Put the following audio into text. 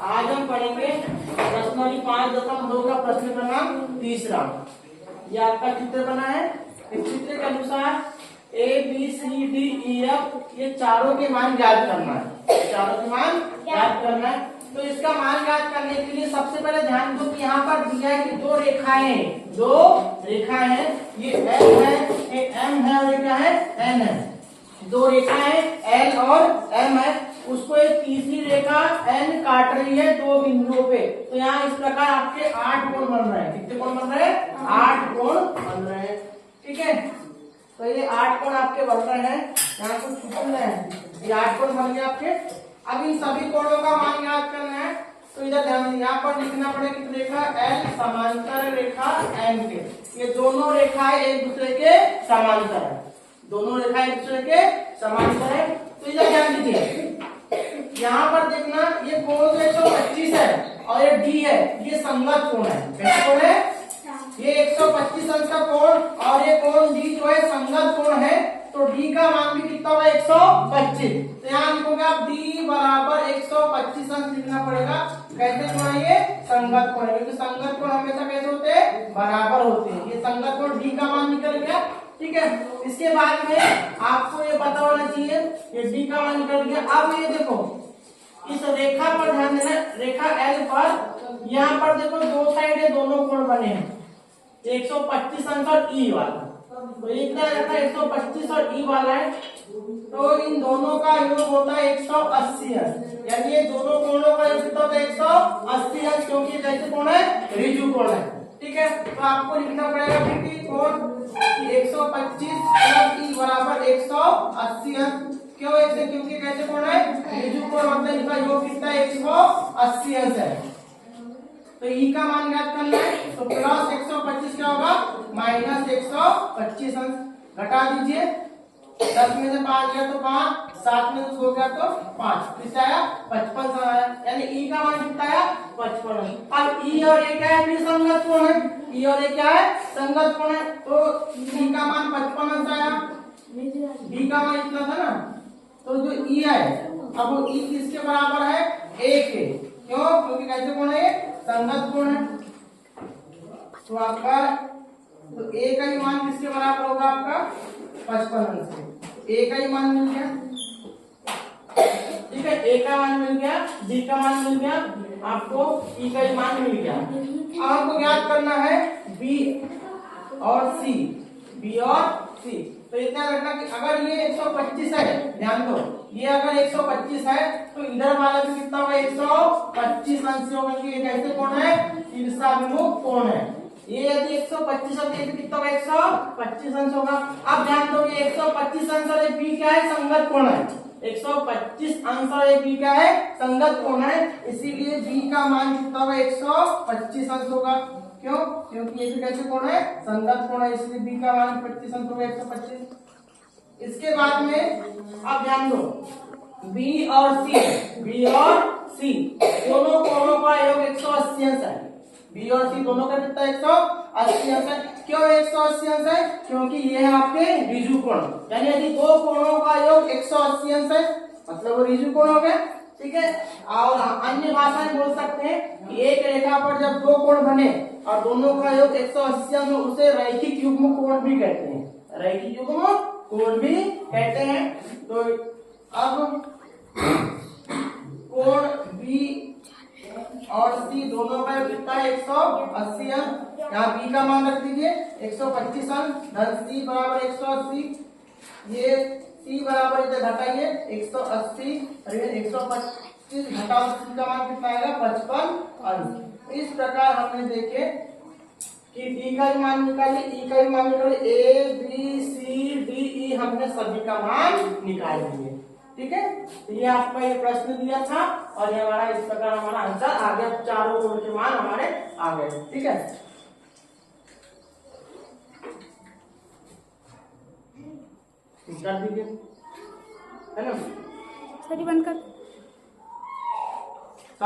आज हम पढ़ेंगे प्रश्नावली 5.2 का प्रश्न क्रमांक 3। ये आपका चित्र बना है। इस चित्र के अनुसार A B C D E F ये चारों के मान ज्ञात करना है। चारों के मान ज्ञात करना है। तो इसका मान ज्ञात करने के लिए सबसे पहले ध्यान दो कि यहाँ पर दिया है कि दो रेखाएं हैं। ये एल है, ये एम है और ये क्या है, एन है। दो रेखाएं एल और एम है, उसको एक तीसरी रेखा एन काट रही है दो बिंदुओं पे। तो यहाँ इस प्रकार आपके 8 कोण बन रहे हैं। कितने कोण बन रहे हैं? 8 कोण बन रहे हैं। ठीक है, तो ये 8 कोण आपके बन रहे हैं। यहाँ कुछ छूट रहे हैं, ये 8 कोण बन गए आपके। अब इन सभी कोणों का मान ज्ञात करना है। तो इधर ध्यान, यहाँ पर लिखना पड़ेगा कि रेखा एल समांतर रेखा एम के। ये दोनों रेखाएं एक दूसरे के समांतर है। दोनों रेखाएं एक दूसरे के समांतर है। तो इधर ध्यान दीजिए, यहाँ पर देखना ये कोण तो 125 है और ये डी है, ये संगत कोण है। कैसा कोण है? ये 125 अंश का कोण और ये कोण डी जो है संगत कोण है। तो डी का मान भी कितना होगा? 125। तो यहाँ लिखोगे आप डी बराबर 125 अंश लिखना पड़ेगा। कैसे कोण है? ये संगत कोण है, क्योंकि संगत कोण हमेशा कैसे होते हैं? बराबर होते हैं। ये संगत कोण डी का मान निकल गया। ठीक है, इसके बाद में आपको ये पता होना चाहिए ये डी का मान निकल गया। अब ये देखो इस रेखा पर ध्यान देना, रेखा एल पर यहाँ पर देखो दो साइड है, दोनों कोण बने हैं 125 अंश और ई वाला। तो इतना रेखा 125 और ई वाला है, तो इन दोनों का योग होता है 180 अंश। यानी ये दोनों कोणों का योग कितना होता है? 180 अंश, क्योंकि कैसे कोण है? ऋजु कोण है। ठीक है, तो आपको लिखना पड़ेगा कि कोण 125 प्लस ई बराबर 180 अंश। क्यों ऐसे? क्योंकि कैसे कोण है? ऋजु कोण, मतलब इनका योग कितना है? 180 अंश है। तो ई का मान ज्ञात करना है। तो प्लस 125 क्या होगा? माइनस 125 अंश। घटा दीजिए, 10 में से 5 गया तो 5, 7 में से 2 गया तो 5, कितना आया? 55 आया। यानी ई का मान कितना आया? 55 अंश। अब ई और ए क्या है? भी संगत कोण है। ई और ए क्या है? संगत कोण है। तो ई का मान 55 अंश आया, बी का मान इतना था ना। तो जो ई है, अब वो ई किसके बराबर है? ए के। क्यों? क्योंकि कैसे कोण है? संगत कोण है। तो आपका तो ए का ही मान किसके बराबर होगा? आपका 55 अंश से। ए का ही मान मिल गया। ठीक है, ए का मान मिल गया, बी का मान मिल गया, आपको ई का ही मान मिल गया। अब आपको ज्ञात करना है बी और सी। बी और सी, तो इतना रखना कि अगर ये 125 है, ध्यान दो, ये अगर 125 है तो इधर वाला भी कितना होगा? 125 अंश होगा। कि ये कैसे कोण है? ईर्षाभिमुख कोण है। ये यदि 125 है तो कितना होगा? 125 अंश होगा। अब ध्यान दो ये 125 अंश और बी क्या है? संगत कोण है। 125 अंश और बी क्या है? संगत कोण है। इसीलिए बी का मान कितना होगा? 125 अंश होगा। क्यों? क्योंकि ये भी कैसे कोण है? संगत कोण है, इसलिए बी का मान 25 अंश होगा, 125। इसके बाद में अब ध्यान दो बी और सी दोनों कोणों का योग 180 अंश है। बी और सी दोनों का कितना? 180 अंश है। क्यों 180 अंश है? क्योंकि ये है आपके ऋजु कोण। यानी यदि दो कोणों का योग 180 अंश है मतलब वो ऋजु कोण हो गया। ठीक है, और अन्य भाषा में बोल सकते हैं कि एक रेखा पर जब दो कोण बने और दोनों का योग 180 अंश, उसे रैखिक युग्म कोण भी कहते हैं। रैखिक युग्म कोण भी कहते हैं। तो अब कोण बी और सी दोनों का कितना है? 180 अंश। यहाँ बी का मान रख दीजिए 125 अंश, धन सी बराबर 180। ये सी बराबर इधर घटाइए 180, 125 घटाओ सी का मान कितना आएगा? 55 अंश। इस प्रकार हमने देखे कि डी का भी मान निकालिए, ई का भी मान निकालिए, ए बी सी डी ई हमने सभी का मान निकाल दिए। ठीक है, तो ये आपका ये प्रश्न दिया था और ये हमारा इस प्रकार हमारा आंसर आ गया। चारों कोण के मान हमारे आ गए। ठीक है, कर दीजिए, है ना? सही बंद कर।